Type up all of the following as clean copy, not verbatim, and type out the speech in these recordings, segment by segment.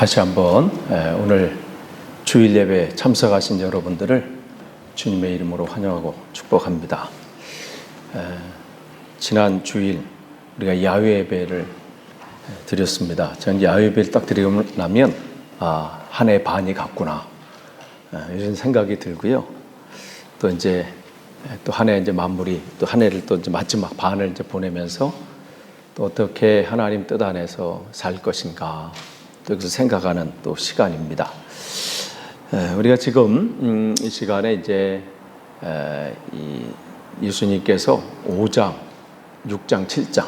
다시 한번 오늘 주일 예배에 참석하신 여러분들을 주님의 이름으로 환영하고 축복합니다. 지난 주일 우리가 야외 예배를 드렸습니다. 저는 야외 예배를 딱 드리고 나면 한 해 반이 갔구나 이런 생각이 들고요. 또 이제 또 한 해 이제 마무리, 또 한 해를 또 이제 마지막 반을 이제 보내면서 또 어떻게 하나님 뜻 안에서 살 것인가 또 여기서 생각하는 또 시간입니다. 우리가 지금 이 시간에 이제 예수님께서 5장, 6장, 7장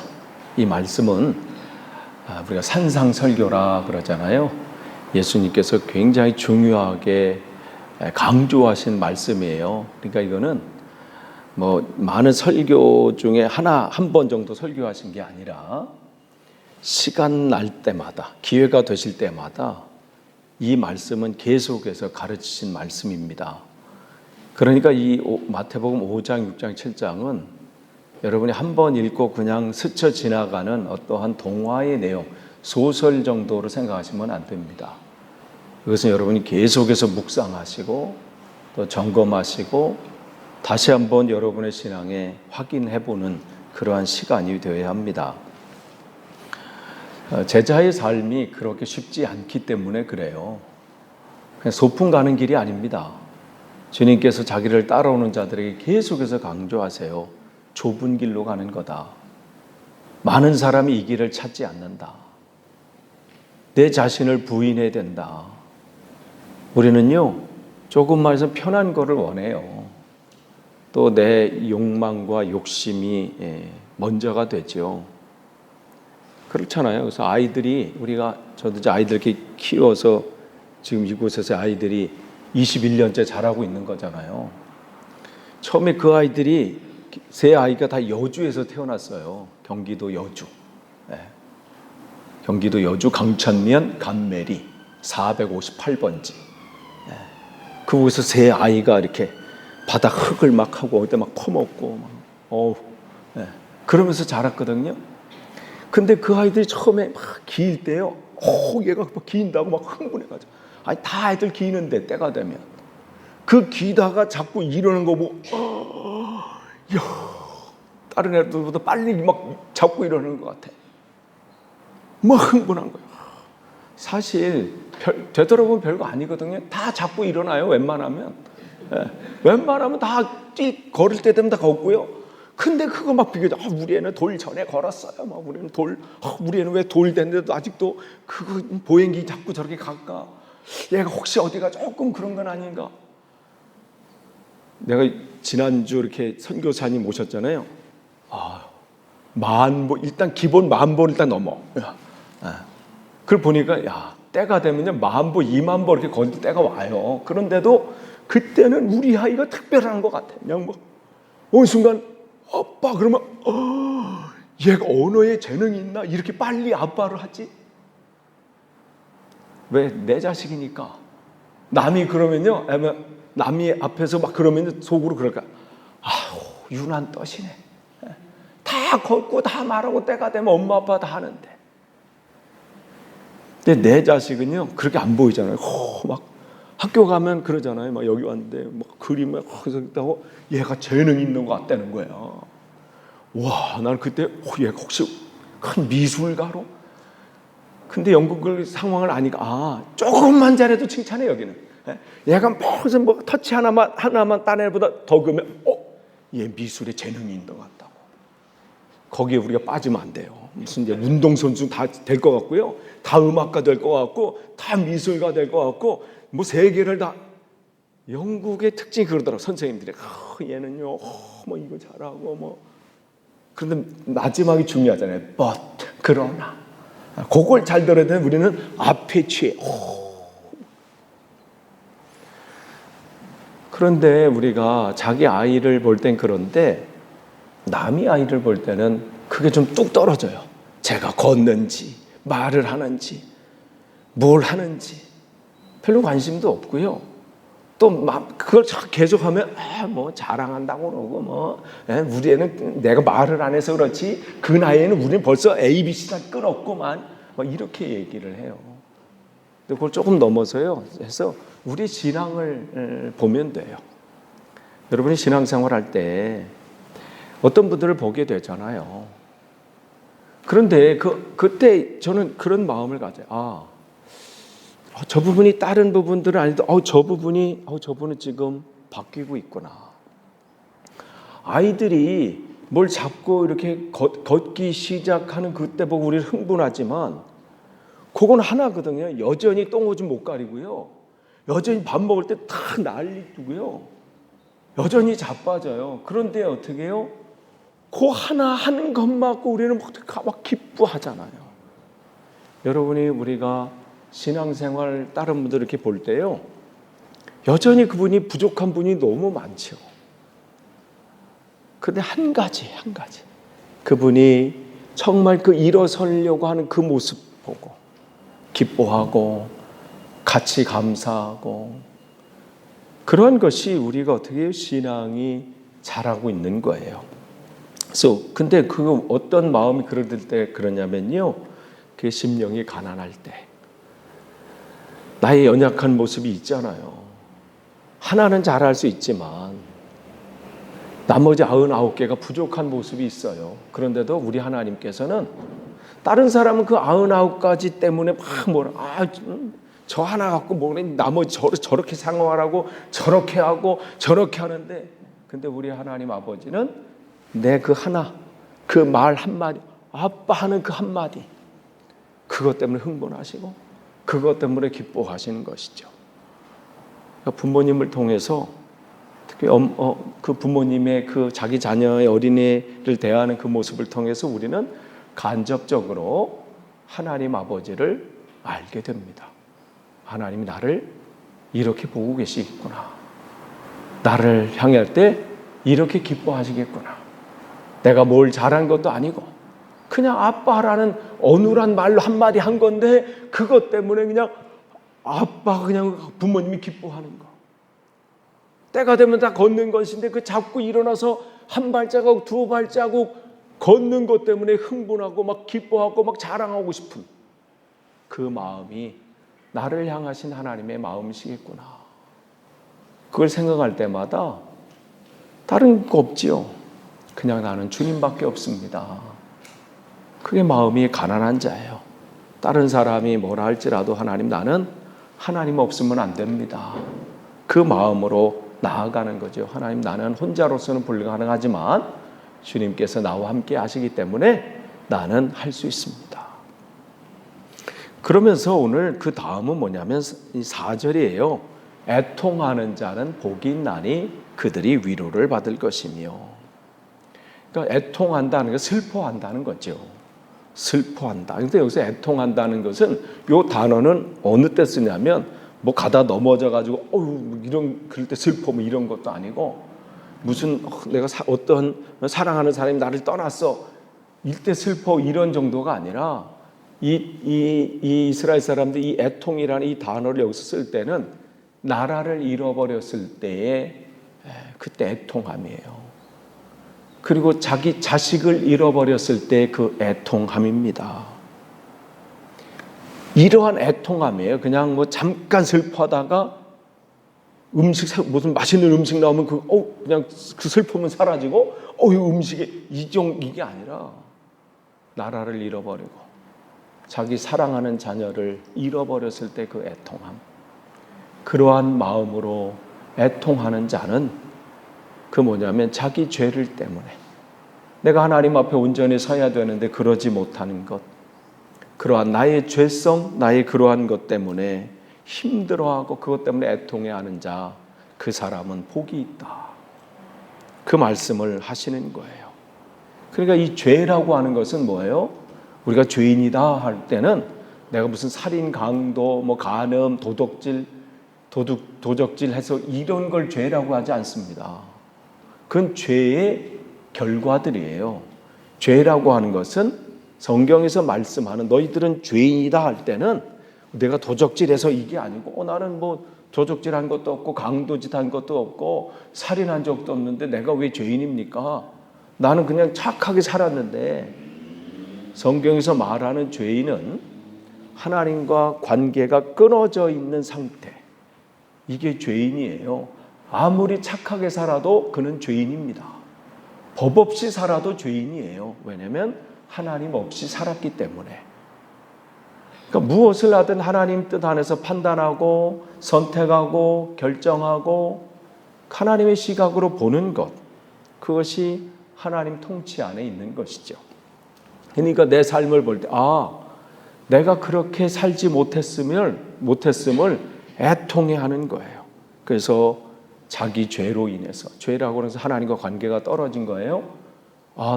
이 말씀은 우리가 산상설교라 그러잖아요. 예수님께서 굉장히 중요하게 강조하신 말씀이에요. 그러니까 이거는 뭐 많은 설교 중에 한 번 정도 설교하신 게 아니라 시간 날 때마다, 기회가 되실 때마다 이 말씀은 계속해서 가르치신 말씀입니다. 그러니까 이 마태복음 5장, 6장, 7장은 여러분이 한 번 읽고 그냥 스쳐 지나가는 어떠한 동화의 내용, 소설 정도로 생각하시면 안 됩니다. 이것은 여러분이 계속해서 묵상하시고 또 점검하시고 다시 한번 여러분의 신앙에 확인해보는 그러한 시간이 되어야 합니다. 제자의 삶이 그렇게 쉽지 않기 때문에 그래요. 그냥 소풍 가는 길이 아닙니다. 주님께서 자기를 따라오는 자들에게 계속해서 강조하세요. 좁은 길로 가는 거다. 많은 사람이 이 길을 찾지 않는다. 내 자신을 부인해야 된다. 우리는요, 조금 말해서 편한 거를 원해요. 또 내 욕망과 욕심이 먼저가 되죠. 그렇잖아요. 그래서 저도 이제 아이들 이렇게 키워서 지금 이곳에서 아이들이 21년째 자라고 있는 거잖아요. 처음에 그 아이들이 세 아이가 다 여주에서 태어났어요. 경기도 여주. 경기도 여주 강천면 감메리 458번지. 그곳에서 세 아이가 이렇게 바닥 흙을 막 하고 어디 막 퍼먹고 그러면서 자랐거든요. 근데 그 아이들이 처음에 막 기일 때요. 얘가 막 기인다고 막 흥분해가지고. 아니, 다 애들 기이는데 때가 되면. 그 기다가 자꾸 이러는 거 보고, 다른 애들보다 빨리 막 자꾸 이러는 것 같아. 막 흥분한 거예요. 사실, 되돌아보면 별거 아니거든요. 다 자꾸 일어나요, 웬만하면. 웬만하면 다 걸을 때 되면 다 걷고요. 근데 그거 막 비교죠. 우리 애는 돌 전에 걸었어요. 막 우리 애는 왜 돌 됐는데도 아직도 그거 보행기 자꾸 저렇게 갈까? 얘가 혹시 어디가 조금 그런 건 아닌가? 내가 지난주 이렇게 선교사님 오셨잖아요. 일단 기본 10,000보 일단 넘어. 그걸 보니까 때가 되면요 10,000보, 20,000보 이렇게 걷을 때가 와요. 그런데도 그때는 우리 아이가 특별한 것 같아. 그냥 어느 순간 아빠 그러면 얘가 언어에 재능이 있나? 이렇게 빨리 아빠를 하지? 왜? 내 자식이니까. 남이 그러면요, 남이 앞에서 막 그러면 속으로 그럴까? 유난 떠시네. 다 걷고 다 말하고 때가 되면 엄마 아빠 다 하는데. 근데 내 자식은요 그렇게 안 보이잖아요. 막 학교 가면 그러잖아요. 막 여기 왔는데 막 그림을 거기서 있다고 얘가 재능 있는 것 같다는 거야. 와, 나는 그때 얘가 혹시 큰 미술가로? 근데 영국을 상황을 아니까 조금만 잘해도 칭찬해 여기는. 얘가 무슨 터치 하나만 딴 애보다 더 그러면 얘 미술에 재능이 있는 것 같다고. 거기에 우리가 빠지면 안 돼요. 무슨 이제 운동선수 다 될 것 같고요. 다 음악가 될 것 같고 다 미술가 될 것 같고 세계를 다. 영국의 특징이 그러더라고. 선생님들이 얘는요 이거 잘하고 그런데 마지막이 중요하잖아요. but 그러나 그걸 잘 들어야 되는 우리는 앞에 취해. 그런데 우리가 자기 아이를 볼 땐 그런데 남의 아이를 볼 때는 그게 좀 뚝 떨어져요. 제가 걷는지 말을 하는지 뭘 하는지 별로 관심도 없고요. 또 그걸 계속하면 자랑한다고 그러고 우리 애는 내가 말을 안 해서 그렇지 그 나이에는 우리는 벌써 A, B, C 다 끊었구만 이렇게 얘기를 해요. 그걸 조금 넘어서요. 해서 우리 신앙을 보면 돼요. 여러분이 신앙생활 할 때 어떤 분들을 보게 되잖아요. 그런데 그때 저는 그런 마음을 가져요. 저 부분이 다른 부분들은 아니도 저분은 지금 바뀌고 있구나. 아이들이 뭘 잡고 이렇게 걷기 시작하는 그때 보고 우리는 흥분하지만 그건 하나거든요. 여전히 똥오줌 못 가리고요. 여전히 밥 먹을 때 다 난리고요. 여전히 자빠져요. 그런데 어떻게 해요? 그 하나 하는 것만고 우리는 막 기뻐하잖아요. 여러분이 우리가 신앙생활 다른 분들 이렇게 볼 때요. 여전히 그분이 부족한 분이 너무 많죠. 그런데 한 가지 그분이 정말 그 일어서려고 하는 그 모습 보고 기뻐하고 같이 감사하고 그런 것이 우리가 어떻게 신앙이 자라고 있는 거예요. 그래서 근데 그 어떤 마음이 그럴 때 그러냐면요. 그 심령이 가난할 때 나의 연약한 모습이 있잖아요. 하나는 잘할 수 있지만 나머지 99개가 부족한 모습이 있어요. 그런데도 우리 하나님께서는 다른 사람은 그 99가지 때문에 막 저 하나 갖고 나머지 저렇게 상황하라고 저렇게 하고 저렇게 하는데 근데 우리 하나님 아버지는 내 그 하나 그 말 한마디 아빠 하는 그 한마디 그것 때문에 흥분하시고 그것 때문에 기뻐하시는 것이죠. 그러니까 부모님을 통해서 특히 그 부모님의 그 자기 자녀의 어린이를 대하는 그 모습을 통해서 우리는 간접적으로 하나님 아버지를 알게 됩니다. 하나님이 나를 이렇게 보고 계시겠구나. 나를 향할 때 이렇게 기뻐하시겠구나. 내가 뭘 잘한 것도 아니고 그냥 아빠라는 어눌한 말로 한마디 한 건데 그것 때문에 그냥 아빠가 그냥 부모님이 기뻐하는 거. 때가 되면 다 걷는 것인데 그 잡고 일어나서 한 발자국 두 발자국 걷는 것 때문에 흥분하고 막 기뻐하고 막 자랑하고 싶은 그 마음이 나를 향하신 하나님의 마음이시겠구나. 그걸 생각할 때마다 다른 거 없지요. 그냥 나는 주님밖에 없습니다. 그게 마음이 가난한 자예요. 다른 사람이 뭐라 할지라도 나는 하나님 없으면 안 됩니다. 그 마음으로 나아가는 거죠. 하나님 나는 혼자로서는 불가능하지만 주님께서 나와 함께 하시기 때문에 나는 할 수 있습니다. 그러면서 오늘 그 다음은 뭐냐면 4절이에요. 애통하는 자는 복이 있나니 그들이 위로를 받을 것이며. 그러니까 애통한다는 건 슬퍼한다는 거죠. 슬퍼한다. 그런데 여기서 애통한다는 것은 이 단어는 어느 때 쓰냐면 뭐 가다 넘어져 가지고 그럴 때 슬퍼 이런 것도 아니고 무슨 내가 어떤 사랑하는 사람이 나를 떠났어 이때 슬퍼 이런 정도가 아니라 이 이스라엘 사람들이 이 애통이라는 이 단어를 여기서 쓸 때는 나라를 잃어버렸을 때의 그때 애통함이에요. 그리고 자기 자식을 잃어버렸을 때 그 애통함입니다. 이러한 애통함이에요. 그냥 뭐 잠깐 슬퍼하다가 무슨 맛있는 음식 나오면 그냥 그 슬픔은 사라지고 이 음식이 이게 아니라 나라를 잃어버리고 자기 사랑하는 자녀를 잃어버렸을 때 그 애통함. 그러한 마음으로 애통하는 자는 그 뭐냐면 자기 죄를 때문에 내가 하나님 앞에 온전히 서야 되는데 그러지 못하는 것, 그러한 나의 죄성, 나의 그러한 것 때문에 힘들어하고 그것 때문에 애통해하는 자, 그 사람은 복이 있다. 그 말씀을 하시는 거예요. 그러니까 이 죄라고 하는 것은 뭐예요? 우리가 죄인이다 할 때는 내가 무슨 살인, 강도, 간음, 도적질 해서 이런 걸 죄라고 하지 않습니다. 그건 죄의 결과들이에요. 죄라고 하는 것은 성경에서 말씀하는 너희들은 죄인이다 할 때는 내가 도적질해서 이게 아니고 나는 도적질한 것도 없고 강도짓한 것도 없고 살인한 적도 없는데 내가 왜 죄인입니까? 나는 그냥 착하게 살았는데 성경에서 말하는 죄인은 하나님과 관계가 끊어져 있는 상태. 이게 죄인이에요. 아무리 착하게 살아도 그는 죄인입니다. 법 없이 살아도 죄인이에요. 왜냐하면 하나님 없이 살았기 때문에. 그러니까 무엇을 하든 하나님 뜻 안에서 판단하고 선택하고 결정하고 하나님의 시각으로 보는 것, 그것이 하나님 통치 안에 있는 것이죠. 그러니까 내 삶을 볼 때 내가 그렇게 살지 못했음을 애통해하는 거예요. 그래서 자기 죄로 인해서, 죄라고 해서 하나님과 관계가 떨어진 거예요.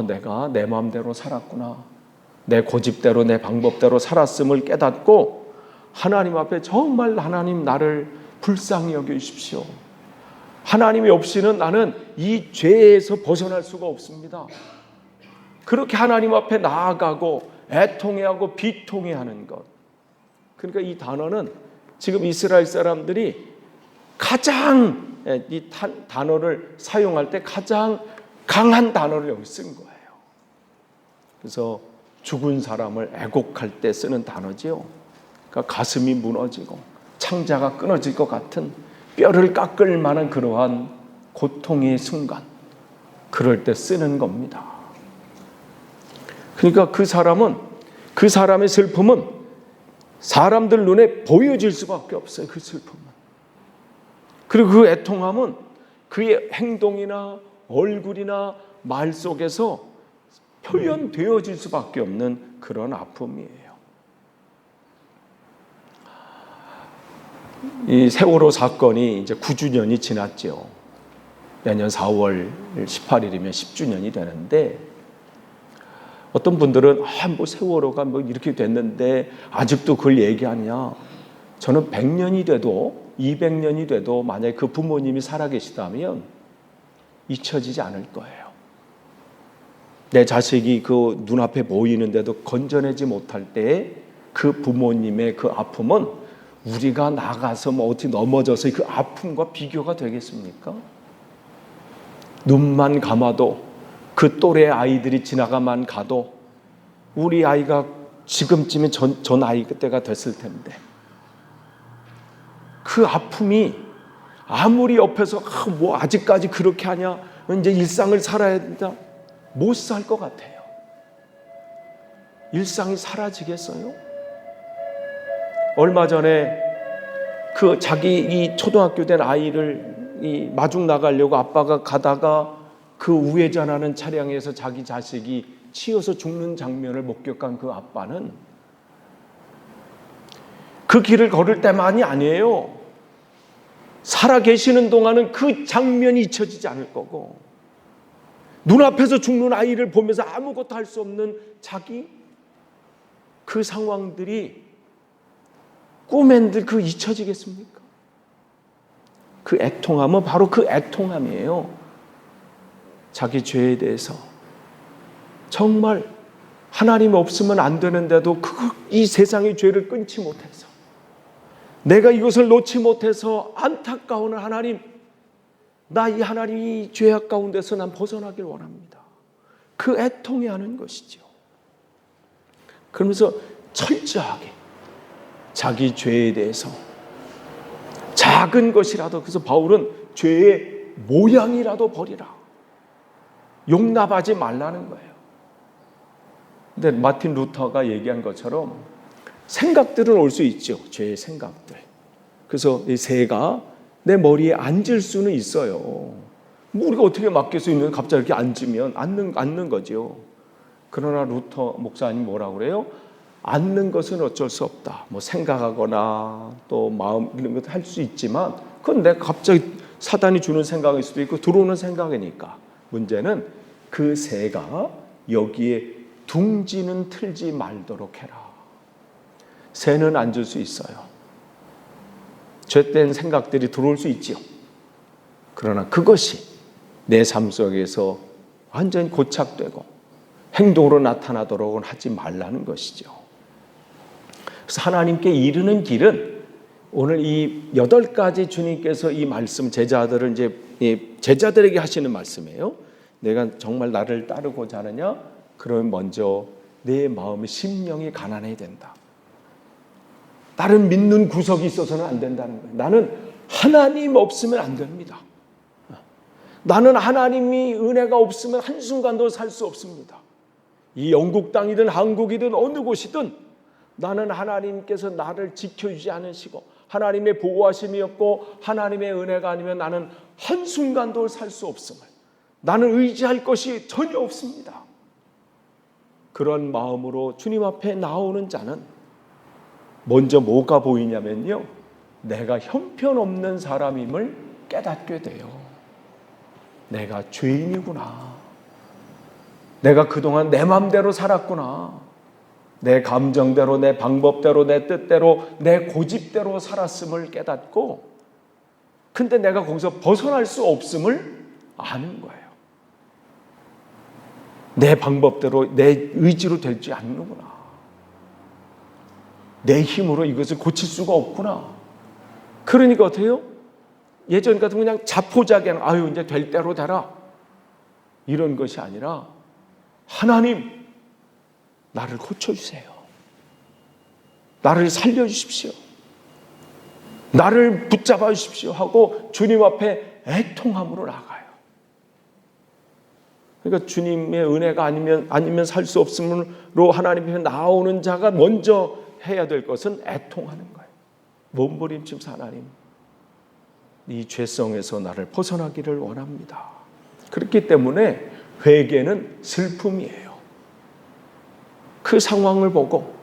내가 내 마음대로 살았구나, 내 고집대로 내 방법대로 살았음을 깨닫고 하나님 앞에 정말 하나님 나를 불쌍히 여겨주십시오. 하나님이 없이는 나는 이 죄에서 벗어날 수가 없습니다. 그렇게 하나님 앞에 나아가고 애통해하고 비통해하는 것. 그러니까 이 단어는 지금 이스라엘 사람들이 가장 이 단어를 사용할 때 가장 강한 단어를 여기 쓴 거예요. 그래서 죽은 사람을 애곡할 때 쓰는 단어지요. 그러니까 가슴이 무너지고 창자가 끊어질 것 같은, 뼈를 깎을 만한 그러한 고통의 순간, 그럴 때 쓰는 겁니다. 그러니까 그 사람의 슬픔은 사람들 눈에 보여질 수밖에 없어요. 그 슬픔은. 그리고 그 애통함은 그의 행동이나 얼굴이나 말 속에서 표현되어질 수밖에 없는 그런 아픔이에요. 이 세월호 사건이 이제 9주년이 지났죠. 내년 4월 18일이면 10주년이 되는데, 어떤 분들은 세월호가 이렇게 됐는데 아직도 그걸 얘기하냐. 저는 100년이 돼도 200년이 돼도 만약에 그 부모님이 살아계시다면 잊혀지지 않을 거예요. 내 자식이 그 눈앞에 보이는데도 건져내지 못할 때 그 부모님의 그 아픔은 우리가 나가서 어떻게 넘어져서 그 아픔과 비교가 되겠습니까? 눈만 감아도, 그 또래 아이들이 지나가만 가도 우리 아이가 지금쯤에 저 나이 그때가 됐을 텐데, 그 아픔이 아무리 옆에서 아직까지 그렇게 하냐, 이제 일상을 살아야 된다, 못 살 것 같아요. 일상이 사라지겠어요? 얼마 전에 그 자기 이 초등학교 된 아이를 이 마중 나가려고 아빠가 가다가 그 우회전하는 차량에서 자기 자식이 치여서 죽는 장면을 목격한 그 아빠는 그 길을 걸을 때만이 아니에요. 살아 계시는 동안은 그 장면이 잊혀지지 않을 거고, 눈앞에서 죽는 아이를 보면서 아무것도 할 수 없는 자기, 그 상황들이 꿈엔들 그 잊혀지겠습니까? 그 애통함은 바로 그 애통함이에요. 자기 죄에 대해서 정말 하나님 없으면 안 되는데도 이 세상의 죄를 끊지 못해서, 내가 이것을 놓지 못해서 안타까운 하나님, 나 이 하나님이 죄악 가운데서 난 벗어나길 원합니다. 그 애통해하는 것이죠. 그러면서 철저하게 자기 죄에 대해서 작은 것이라도, 그래서 바울은 죄의 모양이라도 버리라, 용납하지 말라는 거예요. 근데 마틴 루터가 얘기한 것처럼 생각들은 올 수 있죠. 죄의 생각들. 그래서 이 새가 내 머리에 앉을 수는 있어요. 우리가 어떻게 맡길 수 있는, 갑자기 이렇게 앉으면 앉는 거죠. 그러나 루터 목사님 뭐라고 그래요? 앉는 것은 어쩔 수 없다. 생각하거나 또 마음 이런 것도 할 수 있지만, 그건 내가 갑자기 사단이 주는 생각일 수도 있고 들어오는 생각이니까. 문제는 그 새가 여기에 둥지는 틀지 말도록 해라. 새는 앉을 수 있어요. 죄된 생각들이 들어올 수 있지요. 그러나 그것이 내 삶 속에서 완전히 고착되고 행동으로 나타나도록은 하지 말라는 것이죠. 그래서 하나님께 이르는 길은, 오늘 이 8가지 주님께서 이 말씀, 제자들을 이제 제자들에게 하시는 말씀이에요. 내가 정말 나를 따르고자 하느냐? 그러면 먼저 내 마음의 심령이 가난해야 된다. 다른 믿는 구석이 있어서는 안 된다는 거예요. 나는 하나님 없으면 안 됩니다. 나는 하나님이 은혜가 없으면 한순간도 살 수 없습니다. 이 영국 땅이든 한국이든 어느 곳이든 나는 하나님께서 나를 지켜주지 않으시고 하나님의 보호하심이 없고 하나님의 은혜가 아니면 나는 한순간도 살 수 없음을, 나는 의지할 것이 전혀 없습니다. 그런 마음으로 주님 앞에 나오는 자는 먼저 뭐가 보이냐면요, 내가 형편없는 사람임을 깨닫게 돼요. 내가 죄인이구나. 내가 그동안 내 마음대로 살았구나. 내 감정대로, 내 방법대로, 내 뜻대로, 내 고집대로 살았음을 깨닫고, 근데 내가 거기서 벗어날 수 없음을 아는 거예요. 내 방법대로, 내 의지로 될지 않는구나. 내 힘으로 이것을 고칠 수가 없구나. 그러니까 어때요? 예전 같으면 그냥 자포자기 아유 이제 될 대로 되라 이런 것이 아니라, 하나님 나를 고쳐주세요. 나를 살려주십시오. 나를 붙잡아 주십시오 하고 주님 앞에 애통함으로 나가요. 그러니까 주님의 은혜가 아니면 살 수 없음으로 하나님 앞에 나오는 자가 먼저 해야 될 것은 애통하는 거예요. 몸부림치면서 하나님, 이 죄성에서 나를 벗어나기를 원합니다. 그렇기 때문에 회개는 슬픔이에요. 그 상황을 보고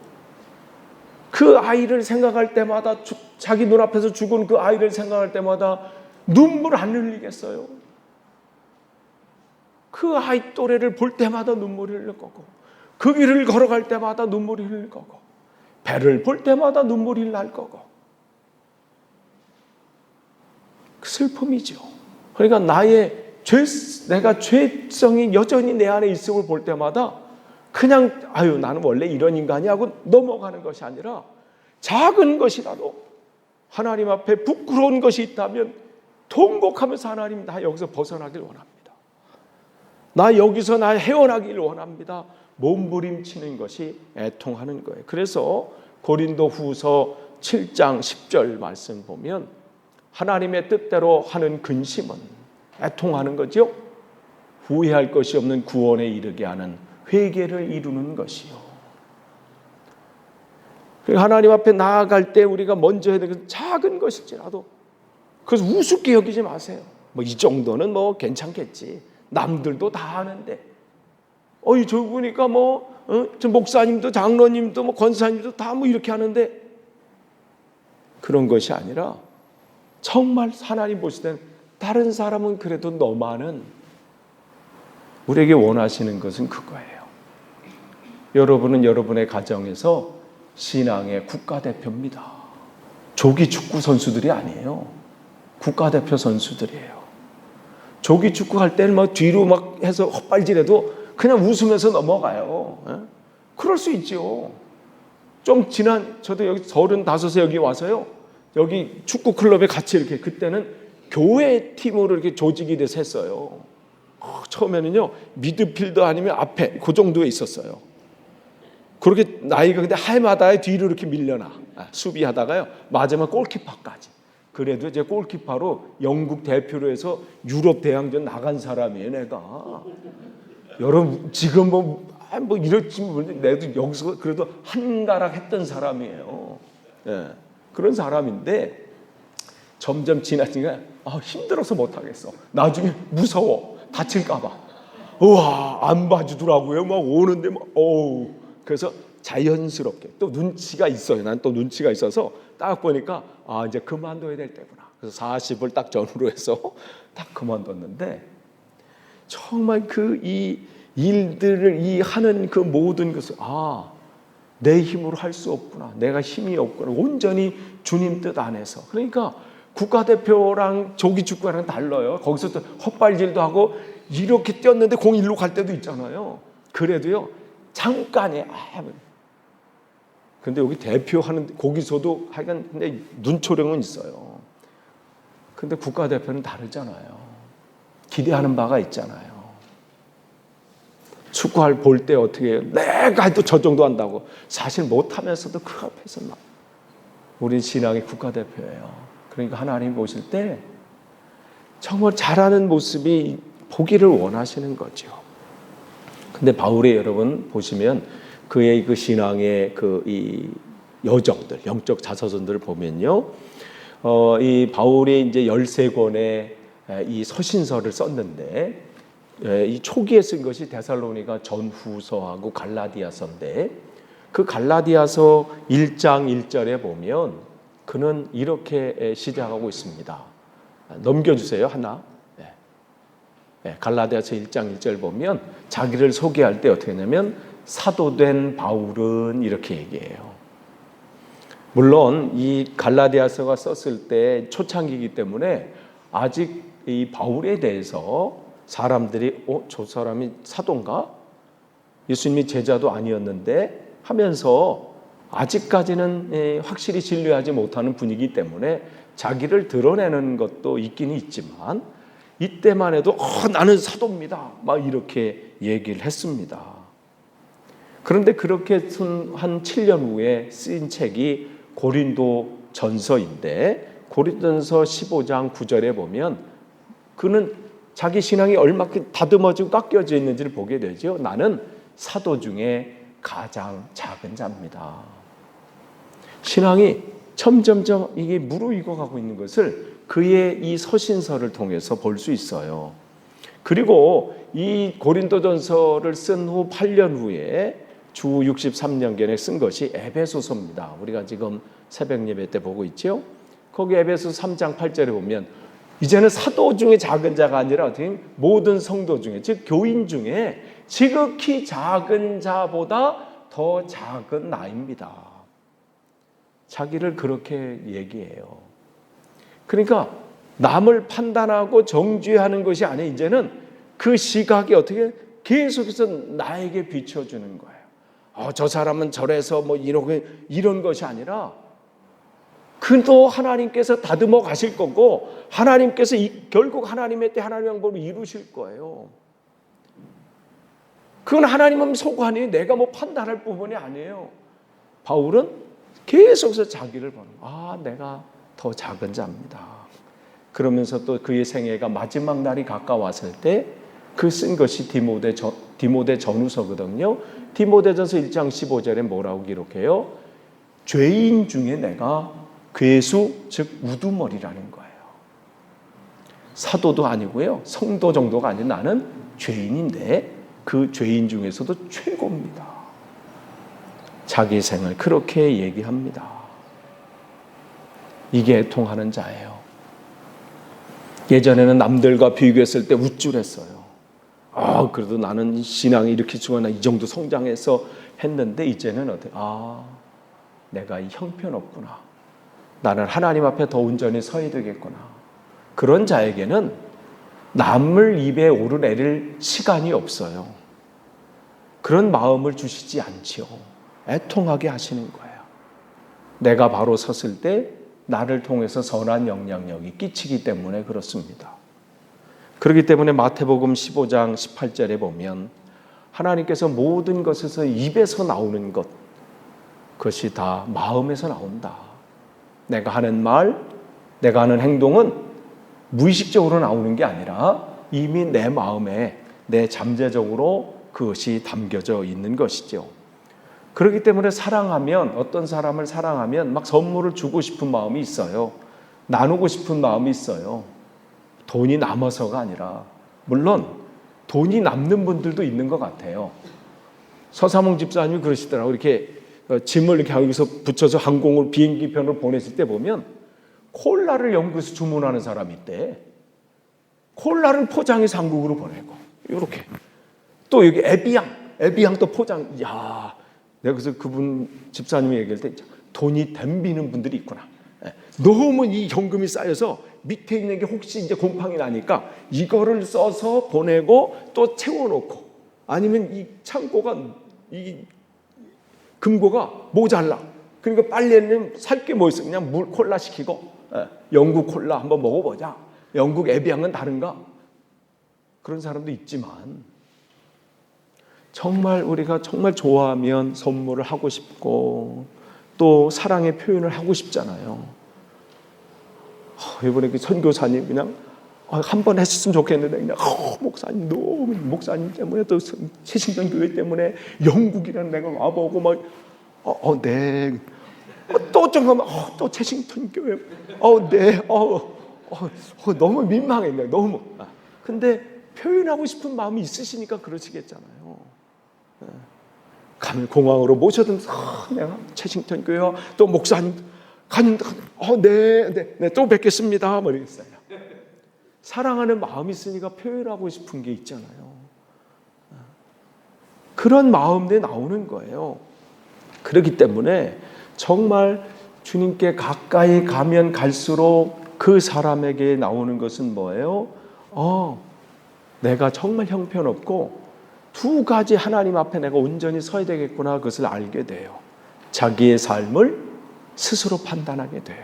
그 아이를 생각할 때마다, 자기 눈앞에서 죽은 그 아이를 생각할 때마다 눈물 안 흘리겠어요? 그 아이 또래를 볼 때마다 눈물이 흘릴 거고, 그 길을 걸어갈 때마다 눈물이 흘릴 거고, 배를 볼 때마다 눈물이 날 거고, 그 슬픔이죠. 그러니까 내가 죄성이 여전히 내 안에 있음을 볼 때마다 그냥 아유 나는 원래 이런 인간이 하고 넘어가는 것이 아니라, 작은 것이라도 하나님 앞에 부끄러운 것이 있다면 통곡하면서 하나님, 나 여기서 벗어나길 원합니다. 나 여기서 나 헤어나길 원합니다. 몸부림치는 것이 애통하는 거예요. 그래서 고린도후서 7장 10절 말씀 보면 하나님의 뜻대로 하는 근심은 애통하는 거죠. 후회할 것이 없는 구원에 이르게 하는 회개를 이루는 것이요. 하나님 앞에 나아갈 때 우리가 먼저 해야 되는 작은 것일지라도, 그래서 우습게 여기지 마세요. 뭐 이 정도는 뭐 괜찮겠지. 남들도 다 하는데. 저 보니까 저 목사님도 장로님도 뭐 권사님도 다 뭐 이렇게 하는데, 그런 것이 아니라 정말 하나님 보실 때는 다른 사람은 그래도 너만은, 우리에게 원하시는 것은 그거예요. 여러분은 여러분의 가정에서 신앙의 국가대표입니다. 조기 축구 선수들이 아니에요. 국가대표 선수들이에요. 조기 축구 할 때는 막 뒤로 막 해서 헛발질해도 그냥 웃으면서 넘어가요. 그럴 수 있죠. 좀 지난, 저도 여기 35에 여기 와서요, 여기 축구 클럽에 같이 이렇게, 그때는 교회 팀으로 이렇게 조직이 돼서 했어요. 처음에는요, 미드필더 아니면 앞에 그 정도에 있었어요. 그렇게 나이가 근데 해마다 뒤로 이렇게 밀려나 수비하다가요, 맞으면 골키퍼까지. 그래도 이제 골키퍼로 영국 대표로 해서 유럽 대항전 나간 사람이에요, 내가. 여러분 지금 뭐 이럴지 모르는데 내도 여기서 그래도 한가락 했던 사람이에요. 예, 그런 사람인데 점점 지나니까 힘들어서 못하겠어. 나중에 무서워. 다칠까봐. 우와, 안 봐주더라고요. 막 오는데 그래서 자연스럽게 또 눈치가 있어요. 난 또 눈치가 있어서 딱 보니까 이제 그만둬야 될 때구나. 그래서 40을 딱 전후로 해서 딱 그만뒀는데, 정말 이 일들을 하는 그 모든 것을 내 힘으로 할 수 없구나. 내가 힘이 없구나. 온전히 주님 뜻 안에서. 그러니까 국가대표랑 조기축구랑 달라요. 거기서 또 헛발질도 하고 이렇게 뛰었는데 공 일로 갈 때도 있잖아요. 그래도요, 잠깐에 근데 여기 대표하는 거기서도 하여간 근데 눈초령은 있어요. 근데 국가대표는 다르잖아요. 기대하는 바가 있잖아요. 축구할 볼 때 어떻게 해요? 내가 또 저 정도 한다고. 사실 못하면서도 그 앞에서 막 우린 신앙의 국가대표예요. 그러니까 하나님 보실 때 정말 잘하는 모습이 보기를 원하시는 거죠. 근데 바울의 여러분 보시면 그의 그 신앙의 이 여정들, 영적 자서전들을 보면요. 이 바울이 이제 13권의 이 서신서를 썼는데, 이 초기에 쓴 것이 데살로니가 전후서하고 갈라디아서인데, 그 갈라디아서 1장 1절에 보면 그는 이렇게 시작하고 있습니다. 넘겨주세요, 하나. 갈라디아서 1장 1절 보면 자기를 소개할 때 어떻게 하냐면 사도된 바울은 이렇게 얘기해요. 물론 이 갈라디아서가 썼을 때 초창기이기 때문에 아직 이 바울에 대해서 사람들이 저 사람이 사도인가? 예수님이 제자도 아니었는데 하면서 아직까지는 확실히 신뢰하지 못하는 분위기 때문에 자기를 드러내는 것도 있긴 있지만 이때만 해도 나는 사도입니다 막 이렇게 얘기를 했습니다. 그런데 그렇게 한 7년 후에 쓰인 책이 고린도 전서인데 고린도전서 15장 9절에 보면 그는 자기 신앙이 얼마큼 다듬어지고 깎여져 있는지를 보게 되죠. 나는 사도 중에 가장 작은 자입니다. 신앙이 점점점 이게 무르익어 가고 있는 것을 그의 이 서신서를 통해서 볼 수 있어요. 그리고 이 고린도전서를 쓴 후 8년 후에 주 63년경에 쓴 것이 에베소서입니다. 우리가 지금 새벽 예배 때 보고 있죠. 거기 에베소서 3장 8절에 보면 이제는 사도 중에 작은 자가 아니라 모든 성도 중에, 즉 교인 중에 지극히 작은 자보다 더 작은 나입니다. 자기를 그렇게 얘기해요. 그러니까 남을 판단하고 정죄하는 것이 아니라 이제는 그 시각이 어떻게 계속해서 나에게 비춰주는 거예요. 저 사람은 저래서 뭐 이런 것이 아니라 그도 하나님께서 다듬어 가실 거고 하나님께서 결국 하나님의 때 하나님의 방법을 이루실 거예요. 그건 하나님은 소관이 내가 뭐 판단할 부분이 아니에요. 바울은 계속해서 자기를 보는 내가 더 작은 자입니다. 그러면서 또 그의 생애가 마지막 날이 가까웠을 때 그 쓴 것이 디모데 전후서거든요. 디모데전서 1장 15절에 뭐라고 기록해요? 죄인 중에 내가 괴수, 즉 우두머리라는 거예요. 사도도 아니고요, 성도 정도가 아닌 나는 죄인인데 그 죄인 중에서도 최고입니다. 자기 생을 그렇게 얘기합니다. 이게 애통하는 자예요. 예전에는 남들과 비교했을 때 우쭐했어요. 그래도 나는 신앙이 이렇게 죽었나 이 정도 성장해서 했는데 이제는 어때? 내가 이 형편없구나. 나는 하나님 앞에 더 온전히 서야 되겠구나. 그런 자에게는 남을 입에 오르내릴 시간이 없어요. 그런 마음을 주시지 않지요. 애통하게 하시는 거예요. 내가 바로 섰을 때 나를 통해서 선한 영향력이 끼치기 때문에 그렇습니다. 그렇기 때문에 마태복음 15장 18절에 보면 하나님께서 모든 것에서 입에서 나오는 것, 그것이 다 마음에서 나온다. 내가 하는 말, 내가 하는 행동은 무의식적으로 나오는 게 아니라 이미 내 마음에, 내 잠재적으로 그것이 담겨져 있는 것이죠. 그렇기 때문에 사랑하면, 어떤 사람을 사랑하면 막 선물을 주고 싶은 마음이 있어요. 나누고 싶은 마음이 있어요. 돈이 남아서가 아니라, 물론 돈이 남는 분들도 있는 것 같아요. 서사몽 집사님이 그러시더라고요. 이렇게 짐을 이렇게 여기서 붙여서 항공으로 비행기 편으로 보냈을 때 보면 콜라를 영국에서 주문하는 사람이 있대. 콜라를 포장해서 한국으로 보내고 이렇게. 또 여기 에비앙 또 포장. 내가 그래서 그분 집사님이 얘기할 때 돈이 덤비는 분들이 있구나. 너무 이 현금이 쌓여서 밑에 있는 게 혹시 이제 곰팡이 나니까 이거를 써서 보내고 또 채워놓고, 아니면 이 창고가 이 금고가 모자라. 그러니까 빨리는 살 게 뭐 있어? 그냥 물 콜라 시키고 영국 콜라 한번 먹어보자. 영국 에비앙은 다른가? 그런 사람도 있지만 정말 우리가 정말 좋아하면 선물을 하고 싶고 또 사랑의 표현을 하고 싶잖아요. 이번에 그 선교사님 그냥 한 번 했으면 좋겠는데 그냥 목사님 너무 목사님 때문에 또 새신전 교회 때문에 영국이라는 데가 와보고 막 네. 또 좀 또 새신전 교회 네. 너무 민망했네요. 너무. 근데 표현하고 싶은 마음이 있으시니까 그러시겠잖아요. 가면 공항으로 모셔든 내가 채싱턴 교회 또 목사님 가는데 네, 또 뵙겠습니다. 뭐 이랬어요. 사랑하는 마음이 있으니까 표현하고 싶은 게 있잖아요. 그런 마음에 나오는 거예요. 그렇기 때문에 정말 주님께 가까이 가면 갈수록 그 사람에게 나오는 것은 뭐예요? 내가 정말 형편없고 두 가지 하나님 앞에 내가 온전히 서야 되겠구나 그것을 알게 돼요. 자기의 삶을 스스로 판단하게 돼요.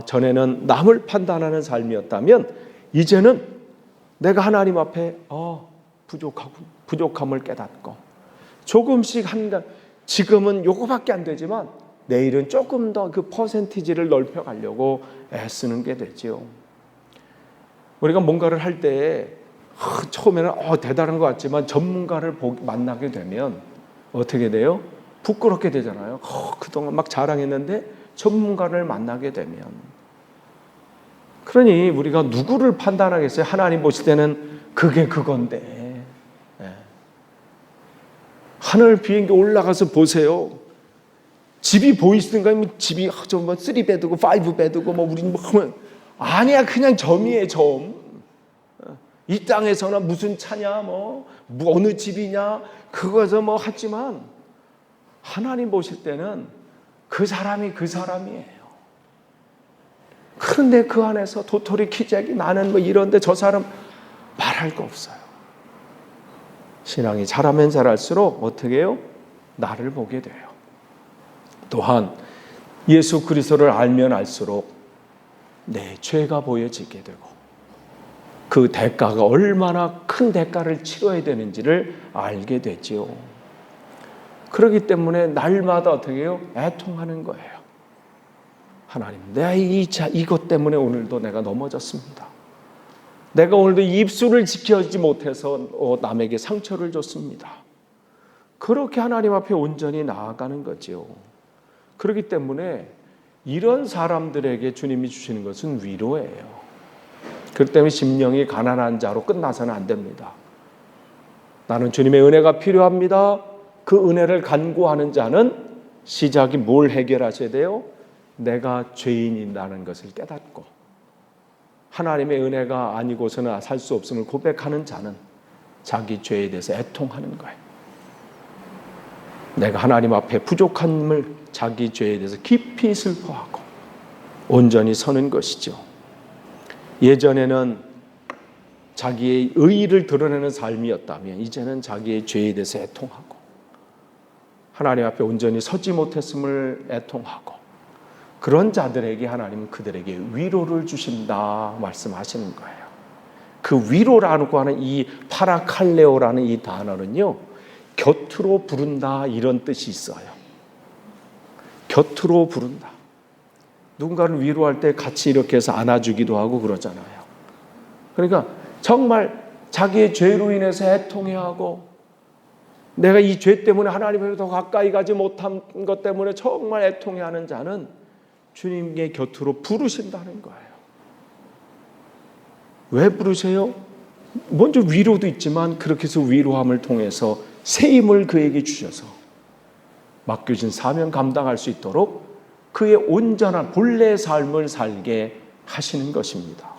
전에는 남을 판단하는 삶이었다면 이제는 내가 하나님 앞에 부족함을 깨닫고 조금씩 지금은 요거밖에 안 되지만 내일은 조금 더 그 퍼센티지를 넓혀가려고 애쓰는 게 되지요. 우리가 뭔가를 할 때 처음에는 대단한 것 같지만 전문가를 만나게 되면 어떻게 돼요? 부끄럽게 되잖아요. 그동안 막 자랑했는데 전문가를 만나게 되면. 그러니 우리가 누구를 판단하겠어요? 하나님 보실 때는 그게 그건데. 하늘 비행기 올라가서 보세요. 집이 보이시는가? 집이 좀 3베드고 5베드고 뭐 우리는 아니야, 그냥 점이에요, 점. 이 땅에서는 무슨 차냐, 뭐 어느 집이냐, 그거에서 뭐 하지만 하나님 보실 때는 그 사람이 그 사람이에요. 그런데 그 안에서 도토리 키재기 나는 뭐 이런데 저 사람 말할 거 없어요. 신앙이 자라면 자랄수록 어떻게 해요? 나를 보게 돼요. 또한 예수 그리스도를 알면 알수록 내 죄가 보여지게 되고 그 대가가 얼마나 큰 대가를 치러야 되는지를 알게 되지요. 그렇기 때문에 날마다 어떻게 해요? 애통하는 거예요. 하나님, 내가 이것 때문에 오늘도 내가 넘어졌습니다. 내가 오늘도 입술을 지켜지 못해서 남에게 상처를 줬습니다. 그렇게 하나님 앞에 온전히 나아가는 거죠. 그렇기 때문에 이런 사람들에게 주님이 주시는 것은 위로예요. 그렇기 때문에 심령이 가난한 자로 끝나서는 안 됩니다. 나는 주님의 은혜가 필요합니다. 그 은혜를 간구하는 자는 시작이 뭘 해결하셔야 돼요? 내가 죄인이라는 것을 깨닫고 하나님의 은혜가 아니고서는 살 수 없음을 고백하는 자는 자기 죄에 대해서 애통하는 거예요. 내가 하나님 앞에 부족함을 자기 죄에 대해서 깊이 슬퍼하고 온전히 서는 것이죠. 예전에는 자기의 의의를 드러내는 삶이었다면 이제는 자기의 죄에 대해서 애통하고 하나님 앞에 온전히 서지 못했음을 애통하고 그런 자들에게 하나님은 그들에게 위로를 주신다 말씀하시는 거예요. 그 위로라고 하는 이 파라칼레오라는 이 단어는요, 곁으로 부른다 이런 뜻이 있어요. 곁으로 부른다. 누군가를 위로할 때 같이 이렇게 해서 안아주기도 하고 그러잖아요. 그러니까 정말 자기의 죄로 인해서 애통해야 하고 내가 이 죄 때문에 하나님에게 더 가까이 가지 못한 것 때문에 정말 애통해하는 자는 주님의 곁으로 부르신다는 거예요. 왜 부르세요? 먼저 위로도 있지만 그렇게 해서 위로함을 통해서 새 힘을 그에게 주셔서 맡겨진 사명 감당할 수 있도록 그의 온전한 본래의 삶을 살게 하시는 것입니다.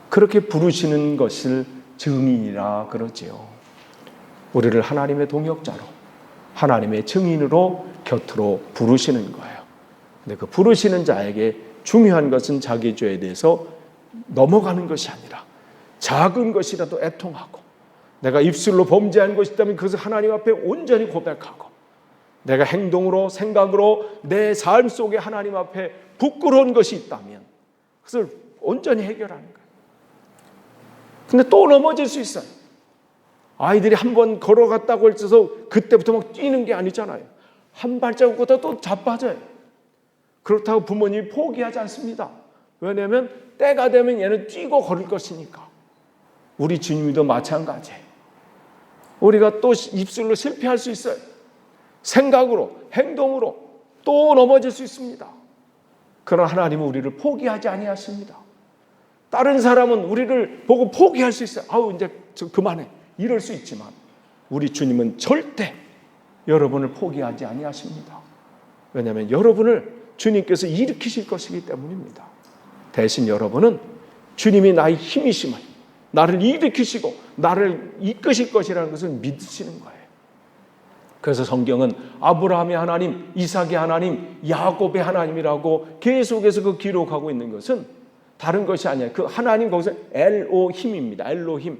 그렇게 부르시는 것을 증인이라 그러지요. 우리를 하나님의 동역자로 하나님의 증인으로 곁으로 부르시는 거예요. 근데 그 부르시는 자에게 중요한 것은 자기 죄에 대해서 넘어가는 것이 아니라 작은 것이라도 애통하고 내가 입술로 범죄한 것이 있다면 그것을 하나님 앞에 온전히 고백하고 내가 행동으로 생각으로 내 삶 속에 하나님 앞에 부끄러운 것이 있다면 그것을 온전히 해결하는 거예요. 근데 또 넘어질 수 있어요. 아이들이 한 번 걸어갔다고 해서 그때부터 막 뛰는 게 아니잖아요. 한 발자국보다 또 자빠져요. 그렇다고 부모님이 포기하지 않습니다. 왜냐하면 때가 되면 얘는 뛰고 걸을 것이니까. 우리 주님도 마찬가지예요. 우리가 또 입술로 실패할 수 있어요. 생각으로, 행동으로 또 넘어질 수 있습니다. 그러나 하나님은 우리를 포기하지 아니하십니다. 다른 사람은 우리를 보고 포기할 수 있어요. 아우 이제 그만해. 이럴 수 있지만 우리 주님은 절대 여러분을 포기하지 아니하십니다. 왜냐하면 여러분을 주님께서 일으키실 것이기 때문입니다. 대신 여러분은 주님이 나의 힘이심을, 나를 일으키시고 나를 이끄실 것이라는 것을 믿으시는 거예요. 그래서 성경은 아브라함의 하나님, 이삭의 하나님, 야곱의 하나님이라고 계속해서 그 기록하고 있는 것은 다른 것이 아니에요. 그 하나님 거기서 엘로힘입니다. 엘로힘.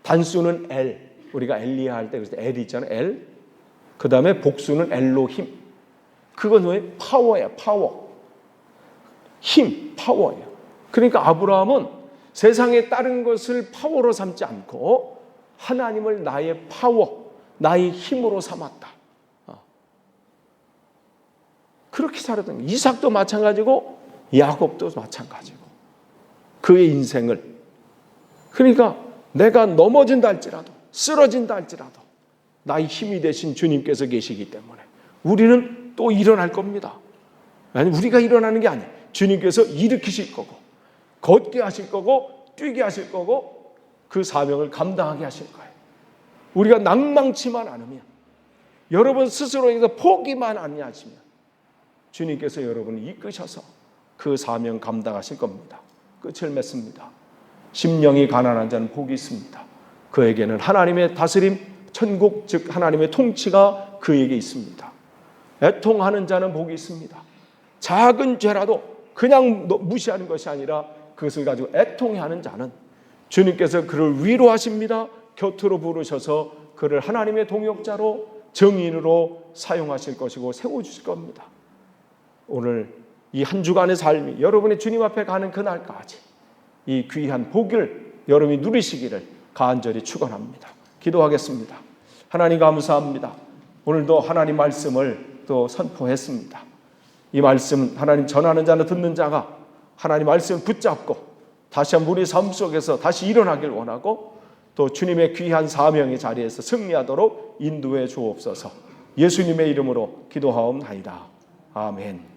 단수는 엘. 우리가 엘리야 할 때 그래서 엘 있잖아요. 엘. 그 다음에 복수는 엘로힘. 그건 왜? 파워예요. 파워. 힘, 파워예요. 그러니까 아브라함은 세상에 다른 것을 파워로 삼지 않고 하나님을 나의 파워, 나의 힘으로 삼았다. 그렇게 살았던 거예요. 이삭도 마찬가지고 야곱도 마찬가지고. 그의 인생을. 그러니까 내가 넘어진다 할지라도 쓰러진다 할지라도 나의 힘이 되신 주님께서 계시기 때문에 우리는 또 일어날 겁니다. 아니, 우리가 일어나는 게 아니에요. 주님께서 일으키실 거고 걷게 하실 거고 뛰게 하실 거고 그 사명을 감당하게 하실 거예요. 우리가 낭망치만 않으면, 여러분 스스로에서 포기만 아니하시면 주님께서 여러분을 이끄셔서 그 사명 감당하실 겁니다. 끝을 맺습니다. 심령이 가난한 자는 복이 있습니다. 그에게는 하나님의 다스림, 천국 즉 하나님의 통치가 그에게 있습니다. 애통하는 자는 복이 있습니다. 작은 죄라도 그냥 무시하는 것이 아니라 그것을 가지고 애통해하는 자는 주님께서 그를 위로하십니다. 곁으로 부르셔서 그를 하나님의 동역자로 정인으로 사용하실 것이고 세워주실 겁니다. 오늘 이 한 주간의 삶이 여러분의 주님 앞에 가는 그날까지 이 귀한 복을 여러분이 누리시기를 간절히 축원합니다. 기도하겠습니다. 하나님 감사합니다. 오늘도 하나님 말씀을 또 선포했습니다. 이 말씀 하나님 전하는 자나 듣는 자가 하나님 말씀을 붙잡고 다시 한번 우리 삶 속에서 다시 일어나길 원하고 또 주님의 귀한 사명의 자리에서 승리하도록 인도해 주옵소서. 예수님의 이름으로 기도하옵나이다. 아멘.